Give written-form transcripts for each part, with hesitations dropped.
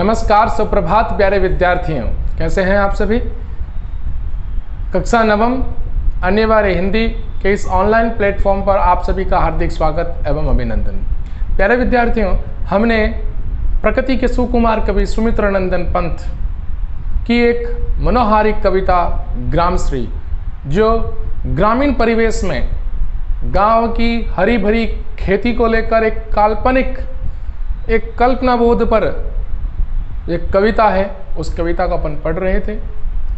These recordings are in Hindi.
नमस्कार, सुप्रभात प्यारे विद्यार्थियों, कैसे हैं आप सभी। कक्षा नवम अनिवार्य हिंदी के इस ऑनलाइन प्लेटफॉर्म पर आप सभी का हार्दिक स्वागत एवं अभिनंदन। प्यारे विद्यार्थियों, हमने प्रकृति के सुकुमार कवि सुमित्रानंदन पंत की एक मनोहारी कविता ग्रामश्री, जो ग्रामीण परिवेश में गांव की हरी भरी खेती को लेकर एक काल्पनिक, एक कल्पनाबोध पर एक कविता है, उस कविता को अपन पढ़ रहे थे।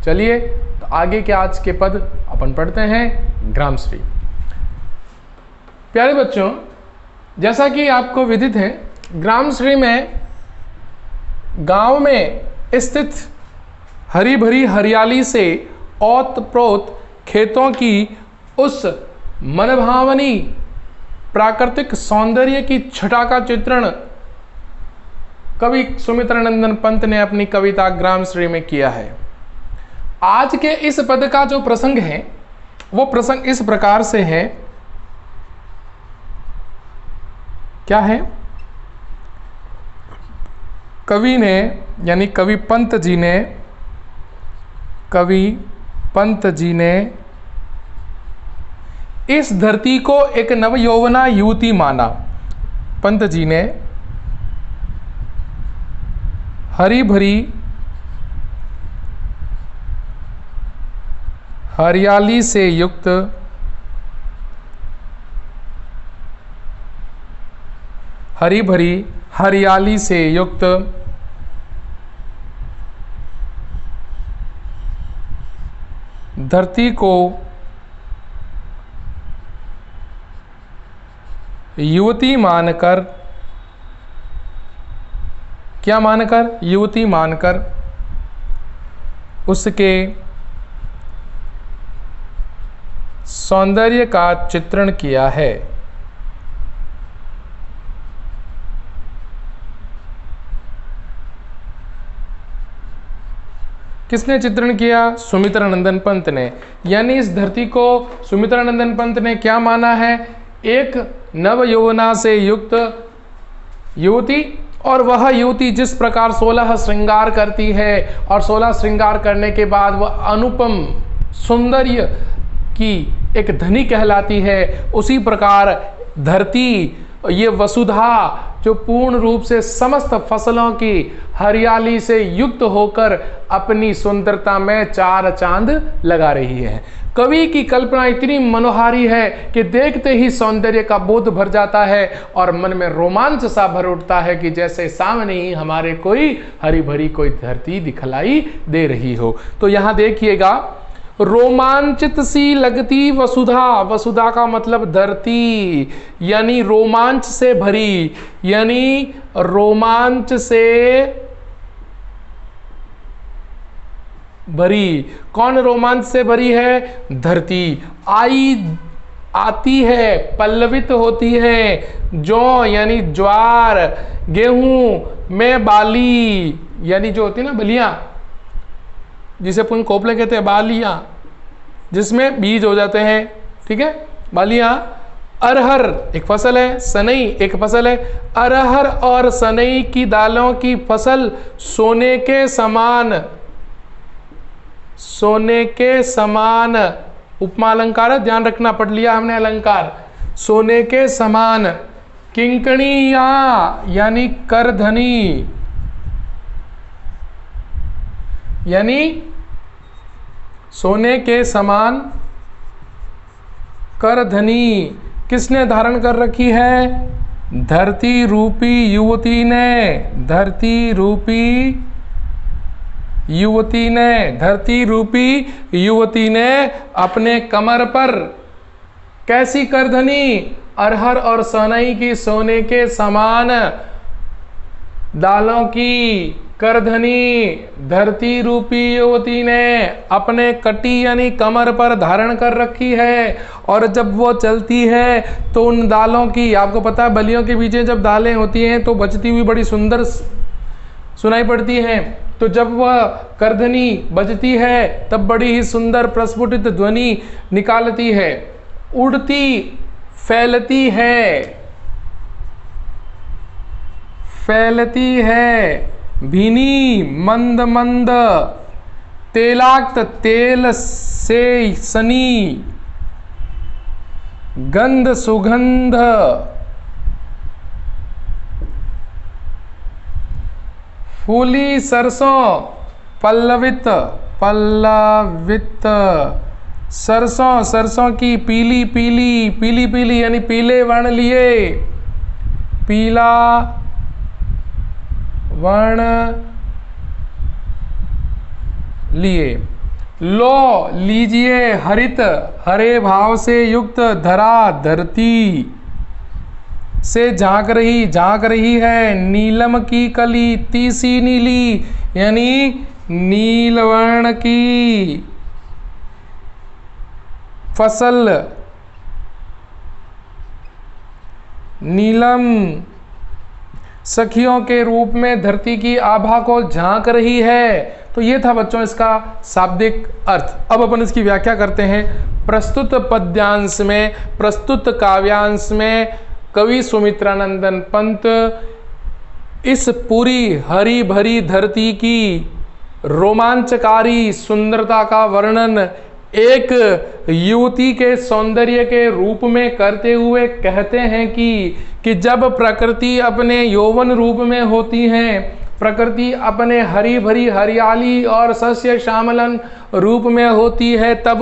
चलिए तो आगे के आज के पद अपन पढ़ते हैं। ग्रामश्री। प्यारे बच्चों, जैसा कि आपको विदित है, ग्रामश्री में गांव में स्थित हरी भरी हरियाली से ओत-प्रोत खेतों की उस मनभावनी प्राकृतिक सौंदर्य की छटा का चित्रण कवि सुमित्रानंदन पंत ने अपनी कविता ग्रामश्री में किया है। आज के इस पद का जो प्रसंग है, वो प्रसंग इस प्रकार से है। क्या है? कवि ने, यानी कवि पंत जी ने इस धरती को एक नवयौवना युवती माना। पंत जी ने हरी भरी हरियाली से युक्त धरती को युवती मानकर, क्या मानकर? युवती मानकर उसके सौंदर्य का चित्रण किया है। किसने चित्रण किया? सुमित्रानंदन पंत ने। यानी इस धरती को सुमित्रानंदन पंत ने क्या माना है? एक नवयौवना से युक्त युवती, और वह युवती जिस प्रकार 16 श्रृंगार करती है और 16 श्रृंगार करने के बाद वह अनुपम सौंदर्य की एक धनी कहलाती है, उसी प्रकार धरती, ये वसुधा जो पूर्ण रूप से समस्त फसलों की हरियाली से युक्त होकर अपनी सुंदरता में चार चांद लगा रही है। कवि की कल्पना इतनी मनोहारी है कि देखते ही सौंदर्य का बोध भर जाता है और मन में रोमांच सा भर उठता है कि जैसे सामने ही हमारे कोई हरी भरी कोई धरती दिखलाई दे रही हो। तो यहाँ देखिएगा, रोमांचित सी लगती वसुधा, वसुधा का मतलब धरती, यानी रोमांच से भरी, यानी रोमांच से भरी। कौन रोमांच से भरी है? धरती आती है, पल्लवित होती है। जौ यानी ज्वार, गेहूं में बाली, यानी जो होती है ना बलियां, जिसे अपन कोपले कहते हैं, बालियां, जिसमें बीज हो जाते हैं, ठीक है, बालियां। अरहर एक फसल है, सनई एक फसल है। अरहर और सनई की दालों की फसल सोने के समान, उपमा अलंकार है, ध्यान रखना, पढ़ लिया हमने अलंकार। सोने के समान। किंकणिया यानी करधनी, यानी सोने के समान करधनी किसने धारण कर रखी है? धरती रूपी युवती ने। धरती रूपी युवती ने अपने कमर पर कैसी करधनी? अरहर और सनई की सोने के समान दालों की करधनी धरती रूपी युवती ने अपने कटी यानी कमर पर धारण कर रखी है। और जब वो चलती है तो उन दालों की, आपको पता है बलियों के पीछे जब दालें होती हैं तो बजती हुई बड़ी सुंदर सुनाई पड़ती हैं। तो जब वह करधनी बजती है तब बड़ी ही सुंदर प्रस्फुटित ध्वनि निकालती है, उड़ती फैलती है, भीनी मंद मंद, तेलाक्त तेल से सनी, गंध सुगंध, फूली सरसों, पल्लवित पल्लवित सरसों, सरसों की पीली पीली, पीली पीली यानी पीले वर्ण लिए, पीला वर्ण लिए। लो लीजिए, हरित हरे भाव से युक्त, धरा धरती से झांक रही है, नीलम की कली, तीसी नीली यानी नील वर्ण की फसल, नीलम सखियों के रूप में धरती की आभा को झांक रही है। तो ये था बच्चों इसका शाब्दिक अर्थ। अब अपन इसकी व्याख्या करते हैं। प्रस्तुत पद्यांश में, प्रस्तुत काव्यांश में कवि सुमित्रानंदन पंत इस पूरी हरी भरी धरती की रोमांचकारी सुंदरता का वर्णन एक युवती के सौंदर्य के रूप में करते हुए कहते हैं कि जब प्रकृति अपने यौवन रूप में होती है, प्रकृति अपने हरी भरी हरियाली और सस्य श्यामलन रूप में होती है, तब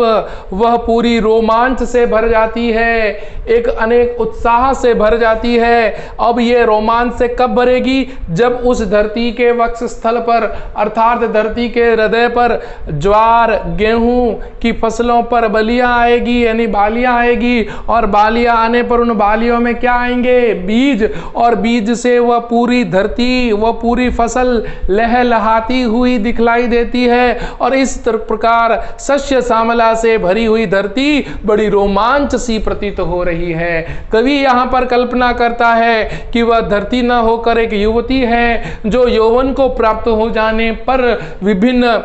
वह पूरी रोमांच से भर जाती है, एक अनेक उत्साह से भर जाती है। अब ये रोमांच से कब भरेगी? जब उस धरती के वक्षस्थल पर अर्थात धरती के हृदय पर ज्वार गेहूं की फसलों पर बलियां आएगी, यानी बालियां आएगी, और बालियां आने पर उन बालियों में क्या आएंगे? बीज, और बीज से वह पूरी धरती, वह पूरी फसल लहलहाती हुई दिखलाई देती है। और इस प्रकार सस्य श्यामला से भरी हुई धरती बड़ी रोमांच सी प्रतीत हो रही है। कवि यहां पर कल्पना करता है कि वह धरती न होकर एक युवती है जो यौवन को प्राप्त हो जाने पर विभिन्न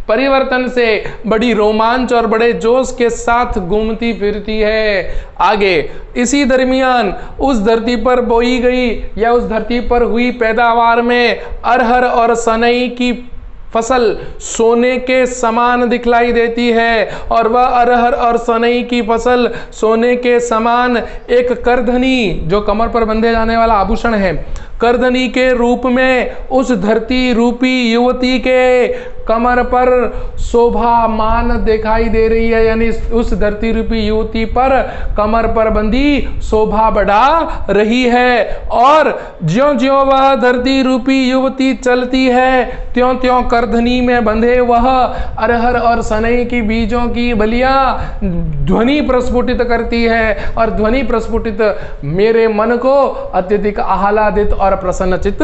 परिवर्तन से बड़ी रोमांच और बड़े जोश के साथ घूमती फिरती है। आगे इसी दरमियान उस धरती पर बोई गई या उस धरती पर हुई पैदावार में अरहर और सनई की फसल सोने के समान दिखलाई देती है, और वह अरहर और सनई की फसल सोने के समान एक करधनी, जो कमर पर बंधे जाने वाला आभूषण है, करधनी के रूप में उस धरती रूपी युवती के कमर पर शोभामान दिखाई दे रही है। यानी उस धरती रूपी युवती पर कमर पर बंधी शोभा बढ़ा रही है। और ज्यों ज्यों वह धरती रूपी युवती चलती है, त्यों त्यों करधनी में बंधे वह अरहर और सनई की बीजों की बलियां ध्वनि प्रस्फुटित करती है, और ध्वनि प्रस्फुटित मेरे मन को अत्यधिक आह्लादित और प्रसन्नचित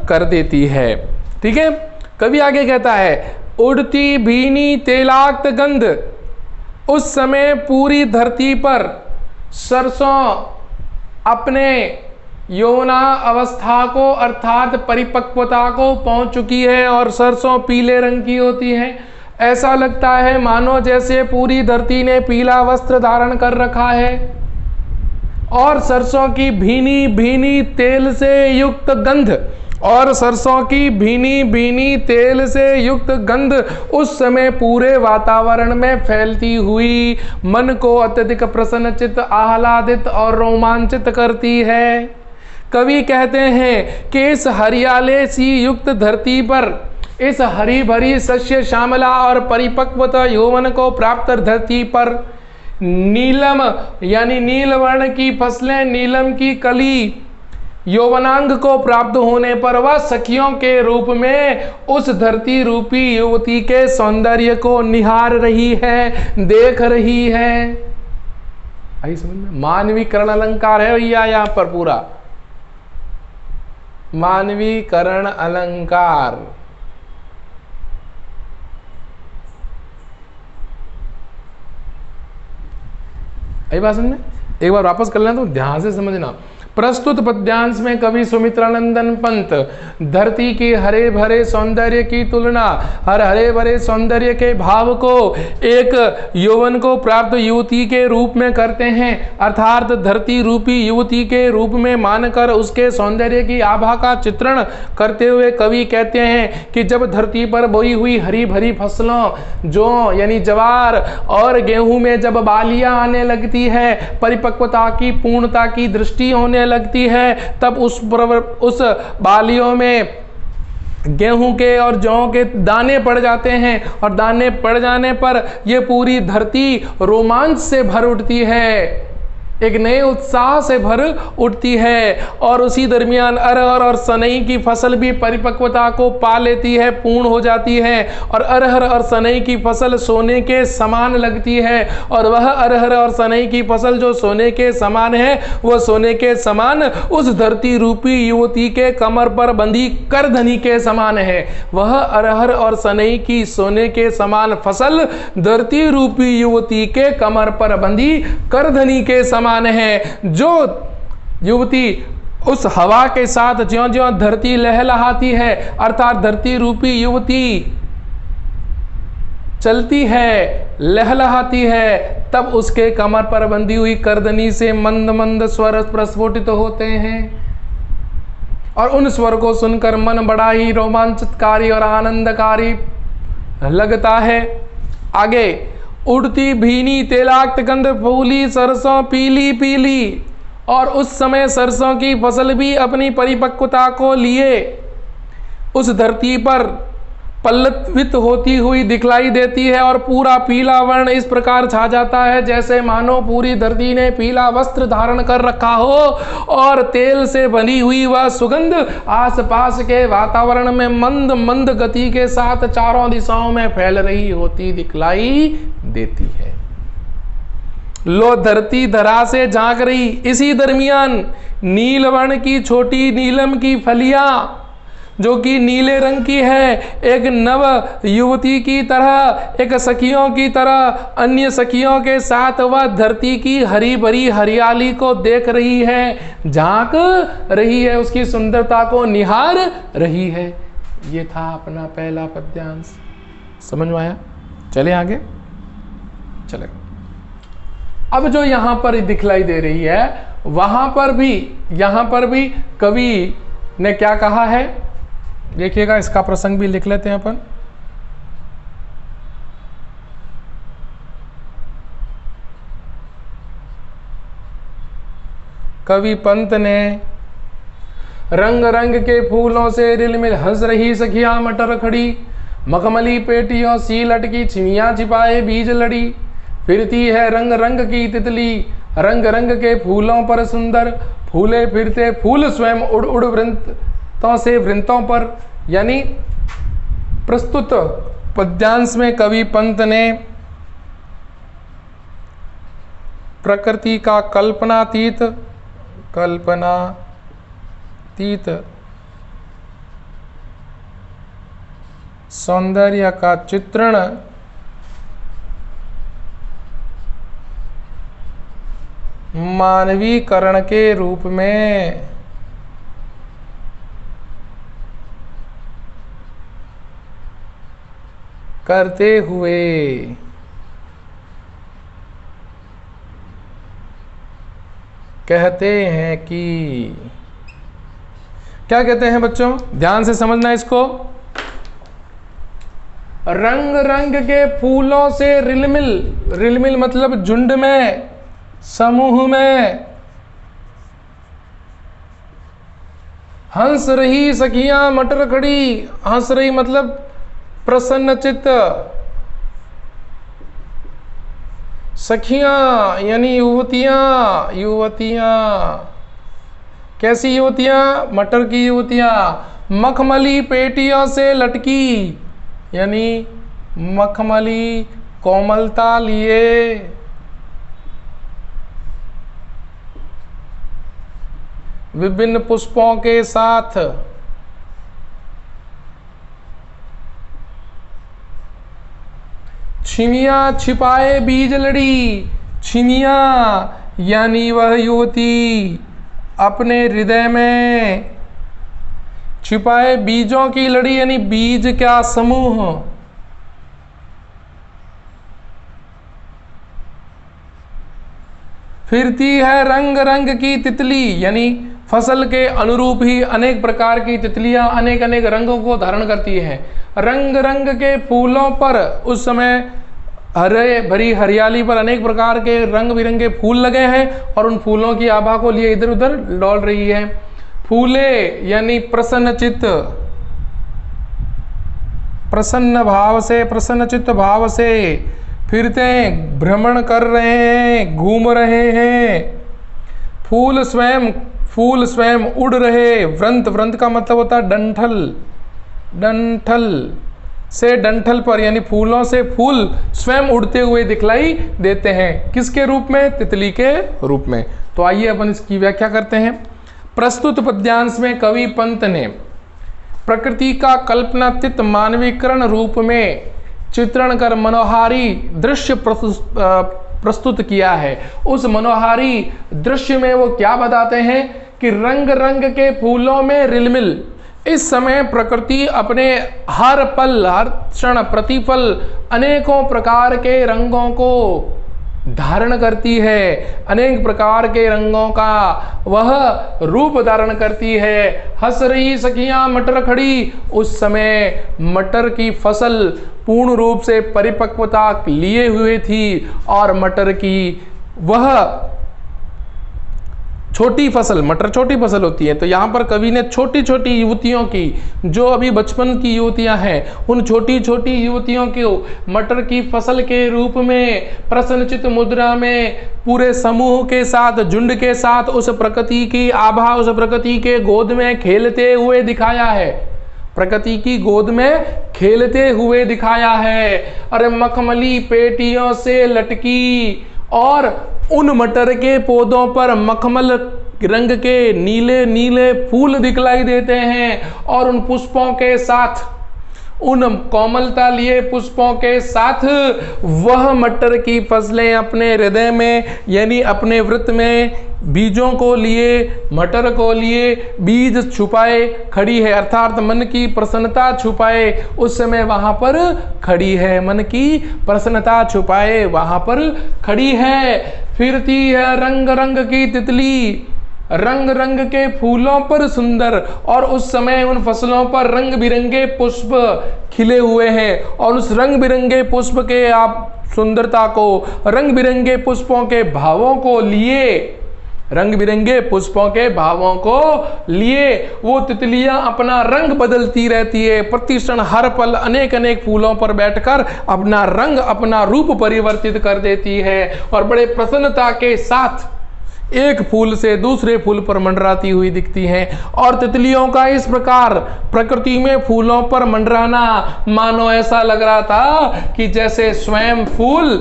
कर देती है। ठीक है, कवि आगे कहता है, उड़ती भीनी तेलाक्त गंध, उस समय पूरी धरती पर सरसों अपने यौवना अवस्था को अर्थात परिपक्वता को पहुंच चुकी है, और सरसों पीले रंग की होती है। ऐसा लगता है मानो जैसे पूरी धरती ने पीला वस्त्र धारण कर रखा है, और सरसों की भीनी भीनी तेल से युक्त गंध, और सरसों की भीनी भीनी तेल से युक्त गंध उस समय पूरे वातावरण में फैलती हुई मन को अत्यधिक प्रसन्नचित, आह्लादित और रोमांचित करती है। कवि कहते हैं कि इस हरियाले सी युक्त धरती पर, इस हरी भरी सस्य श्यामला और परिपक्वता यौवन को प्राप्त धरती पर नीलम यानी नील वर्ण की फसलें, नीलम की कली यौवनांग को प्राप्त होने पर वह सखियों के रूप में उस धरती रूपी युवती के सौंदर्य को निहार रही है, देख रही है। आई समझ में? मानवीकरण अलंकार है भैया यहां पर पूरा, मानवीकरण अलंकार। आई बात समझ में? एक बार वापस कर लें तो ध्यान से समझना। प्रस्तुत पद्यांश में कवि सुमित्रानंदन पंत धरती के हरे भरे सौंदर्य की तुलना हर हरे भरे सौंदर्य के भाव को एक यौवन को प्राप्त युवती के रूप में करते हैं, अर्थात धरती रूपी युवती के रूप में मानकर उसके सौंदर्य की आभा का चित्रण करते हुए कवि कहते हैं कि जब धरती पर बोई हुई हरी भरी फसलों जौ यानी ज्वार और गेहूं में जब बालियां आने लगती है, परिपक्वता की पूर्णता की दृष्टि होने लगती है, तब उस बालियों में गेहूं के और जौ के दाने पड़ जाते हैं और दाने पड़ जाने पर ये पूरी धरती रोमांच से भर उठती है, एक नए उत्साह से भर उठती है। और उसी दरमियान अरहर और सनई की फसल भी परिपक्वता को पा लेती है, पूर्ण हो जाती है, और अरहर और सनई की फसल सोने के समान लगती है, और वह अरहर और सनई की फसल जो सोने के समान है, वह सोने के समान उस धरती रूपी युवती के कमर पर बंधी करधनी के समान है। वह अरहर और सनई की सोने के समान फसल धरती रूपी युवती के कमर पर बंधी करधनी के समान है। जो युवती उस हवा के साथ ज्यों ज्यों धरती लहलहाती है, अर्थात धरती रूपी युवती चलती है, लहलहाती है, तब उसके कमर पर बंधी हुई करदनी से मंद मंद स्वर प्रस्फुटित होते हैं, और उन स्वर को सुनकर मन बड़ा ही रोमांचकारी और आनंदकारी लगता है। आगे, उड़ती भीनी तेलाक्त गंध फूली सरसों पीली पीली, और उस समय सरसों की फसल भी अपनी परिपक्वता को लिए उस धरती पर पल्लवित होती हुई दिखलाई देती है, और पूरा पीला वर्ण इस प्रकार छा जाता है जैसे मानो पूरी धरती ने पीला वस्त्र धारण कर रखा हो, और तेल से बनी हुई वह सुगंध आसपास के वातावरण में मंद मंद गति के साथ चारों दिशाओं में फैल रही होती दिखलाई देती है। लो धरती धरा से झांक रही, इसी दरमियान नील वर्ण की छोटी नीलम की फलियां जो कि नीले रंग की है, एक नव युवती की तरह, एक सखियों की तरह अन्य सखियों के साथ वह धरती की हरी भरी हरियाली को देख रही है, झांक रही है, उसकी सुंदरता को निहार रही है। ये था अपना पहला पद्यांश। समझ में आया? चले आगे चले। अब जो यहां पर दिखलाई दे रही है, वहां पर भी कवि ने क्या कहा है, देखिएगा, इसका प्रसंग भी लिख लेते हैं अपन। कवि पंत ने रंग रंग के फूलों से रिलमिल हंस रही सखियां मटर खड़ी, मखमली पेटियों सी लटकी छिमियां छिपाए बीज लड़ी, फिरती है रंग रंग की तितली रंग रंग के फूलों पर सुंदर, फूले फिरते फूल स्वयं उड़ उड़ वृंतों से वृंतों पर। यानी प्रस्तुत पद्यांश में कवि पंत ने प्रकृति का कल्पनातीत सौंदर्य का चित्रण मानवीकरण के रूप में करते हुए कहते हैं कि, क्या कहते हैं बच्चों, ध्यान से समझना इसको। रंग रंग के फूलों से रिलमिल, रिलमिल मतलब झुंड में, समूह में हंस रही सखियां मटर खड़ी, हंस रही मतलब प्रसन्न चित्त, सखियां यानी युवतियां कैसी युवतियां, मटर की युवतियां, मखमली पेटियों से लटकी यानी मखमली कोमलता लिए, विभिन्न पुष्पों के साथ, छिमिया छिपाए बीज लड़ी, छिमिया यानी वह युवती अपने हृदय में छिपाए बीजों की लड़ी, यानी बीज का समूह। फिरती है रंग रंग की तितली, यानी फसल के अनुरूप ही अनेक प्रकार की तितलियां अनेक अनेक रंगों को धारण करती हैं। रंग रंग के फूलों पर, उस समय हरे भरी हरियाली पर अनेक प्रकार के रंग बिरंगे फूल लगे हैं और उन फूलों की आभा को लिए इधर उधर डोल रही है। फूले यानी प्रसन्नचित्त, प्रसन्न भाव से, प्रसन्नचित्त भाव से फिरते हैं, भ्रमण कर रहे हैं, घूम रहे हैं। फूल स्वयं उड़ रहे। वृंत, वृंत का मतलब होता है डंठल, डंठल से डंठल पर, यानी फूलों से फूल स्वयं उड़ते हुए दिखलाई देते हैं। किसके रूप में? तितली के रूप में। तो आइए अपन इसकी व्याख्या करते हैं। प्रस्तुत पद्यांश में कवि पंत ने प्रकृति का कल्पनातीत मानवीकरण रूप में चित्रण कर मनोहारी दृश्य प्रस्तुत किया है। उस मनोहारी दृश्य में वो क्या बताते हैं कि रंग रंग के फूलों में रिलमिल इस समय प्रकृति अपने हर पल, हर क्षण, प्रतिपल अनेकों प्रकार के रंगों को धारण करती है, अनेक प्रकार के रंगों का वह रूप धारण करती है। हंस रही सखियां मटर खड़ी, उस समय मटर की फसल पूर्ण रूप से परिपक्वता लिए हुए थी और मटर की वह छोटी फसल, मटर छोटी फसल होती है, तो यहाँ पर कवि ने छोटी छोटी युवतियों की, जो अभी बचपन की युवतियां हैं, उन छोटी छोटी युवतियों को मटर की फसल के रूप में प्रसन्नचित्त मुद्रा में पूरे समूह के साथ, झुंड के साथ उस प्रकृति की आभा, उस प्रकृति के गोद में खेलते हुए दिखाया है। प्रकृति की गोद में खेलते हुए दिखाया है। अरे मखमली पेटियों से लटकी और उन मटर के पौधों पर मखमल रंग के नीले नीले फूल दिखलाई देते हैं और उन पुष्पों के साथ, उन कोमलता लिए पुष्पों के साथ वह मटर की फसलें अपने हृदय में, यानी अपने वृत्त में बीजों को लिए, मटर को लिए बीज छुपाए खड़ी है, अर्थात मन की प्रसन्नता छुपाए उस समय वहां पर खड़ी है। मन की प्रसन्नता छुपाए वहां पर खड़ी है। फिरती है रंग रंग की तितली, रंग रंग के फूलों पर सुंदर, और उस समय उन फसलों पर रंग बिरंगे पुष्प खिले हुए हैं और उस रंग बिरंगे पुष्प के आप सुंदरता को, रंग बिरंगे पुष्पों के भावों को लिए, रंग बिरंगे पुष्पों के भावों को लिए वो तितलियां अपना रंग बदलती रहती है। प्रतिक्षण हर पल अनेक अनेक फूलों पर बैठकर अपना रंग, अपना रूप परिवर्तित कर देती है और बड़े प्रसन्नता के साथ एक फूल से दूसरे फूल पर मंडराती हुई दिखती हैं। और तितलियों का इस प्रकार प्रकृति में फूलों पर मंडराना मानो ऐसा लग रहा था कि जैसे स्वयं फूल,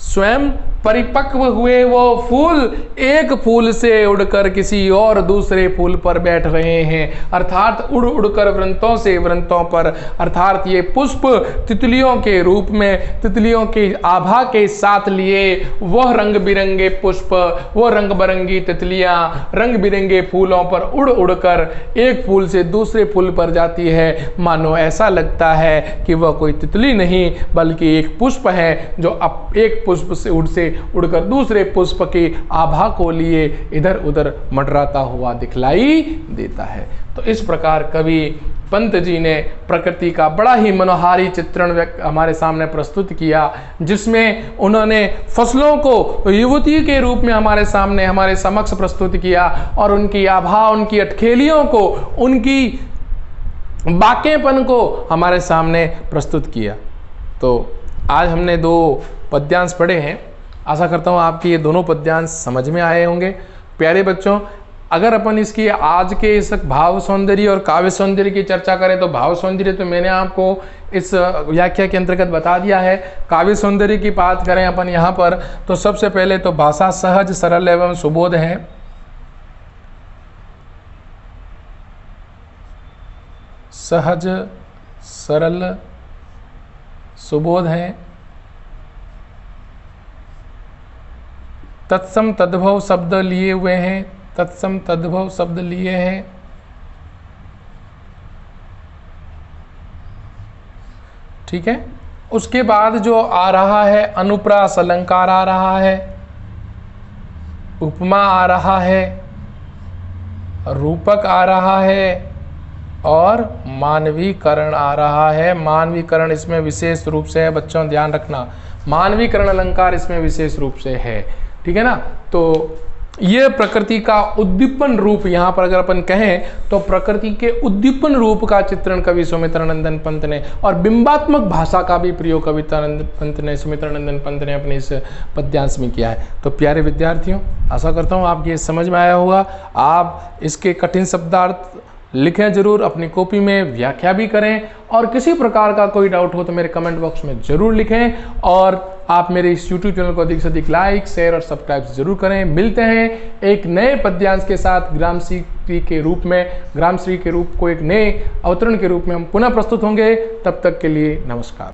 स्वयं परिपक्व हुए वो फूल एक फूल से उड़कर किसी और दूसरे फूल पर बैठ रहे हैं, अर्थात उड़ उड़कर वृंतों से वृंतों पर, अर्थात ये पुष्प तितलियों के रूप में, तितलियों की आभा के साथ लिए वह रंग बिरंगे पुष्प, वो रंग बिरंगी तितलियां रंग बिरंगे फूलों पर उड़ उड़कर एक फूल से दूसरे फूल पर जाती है। मानो ऐसा लगता है कि वह कोई तितली नहीं बल्कि एक पुष्प है जो एक पुष्प से उड़कर दूसरे पुष्प की आभा को लिए इधर उधर मंडराता हुआ दिखलाई देता है। तो इस प्रकार कवि पंत जी ने प्रकृति का बड़ा ही मनोहारी चित्रण हमारे सामने प्रस्तुत किया, जिसमें उन्होंने फसलों को युवती के रूप में हमारे सामने, हमारे समक्ष प्रस्तुत किया और उनकी आभा, उनकी अटखेलियों को, उनकी बाकेपन को हमारे सामने प्रस्तुत किया। तो आज हमने 2 पद्यांश पढ़े हैं। आशा करता हूँ आपकी ये दोनों पद्यांश समझ में आए होंगे। प्यारे बच्चों, अगर अपन इसकी आज के इस भाव सौंदर्य और काव्य सौंदर्य की चर्चा करें तो भाव सौंदर्य तो मैंने आपको इस व्याख्या के अंतर्गत बता दिया है। काव्य सौंदर्य की बात करें अपन यहाँ पर तो सबसे पहले तो भाषा सहज, सरल एवं सुबोध है। सहज, सरल, सुबोध है। तत्सम तद्भव शब्द लिए हुए हैं, तत्सम तद्भव शब्द लिए हैं। ठीक है, उसके बाद जो आ रहा है अनुप्रास अलंकार आ रहा है, उपमा आ रहा है, रूपक आ रहा है और मानवीकरण आ रहा है। मानवीकरण इसमें विशेष रूप से है, बच्चों ध्यान रखना, मानवीकरण अलंकार इसमें विशेष रूप से है। ठीक है ना, तो ये प्रकृति का उद्दीपन रूप, यहाँ पर अगर अपन कहें तो प्रकृति के उद्दीपन रूप का चित्रण कवि सुमित्रानंदन पंत ने, और बिंबात्मक भाषा का भी प्रयोग कवितानंद पंत ने, सुमित्रानंदन पंत ने अपने इस पद्यांश में किया है। तो प्यारे विद्यार्थियों, आशा करता हूँ आपको ये समझ में आया होगा। आप इसके कठिन शब्दार्थ लिखें जरूर, अपनी कॉपी में व्याख्या भी करें, और किसी प्रकार का कोई डाउट हो तो मेरे कमेंट बॉक्स में जरूर लिखें। और आप मेरे इस YouTube चैनल को अधिक से अधिक लाइक, शेयर और सब्सक्राइब जरूर करें। मिलते हैं एक नए पद्यांश के साथ, ग्रामश्री के रूप में, ग्रामश्री के रूप को एक नए अवतरण के रूप में हम पुनः प्रस्तुत होंगे। तब तक के लिए नमस्कार।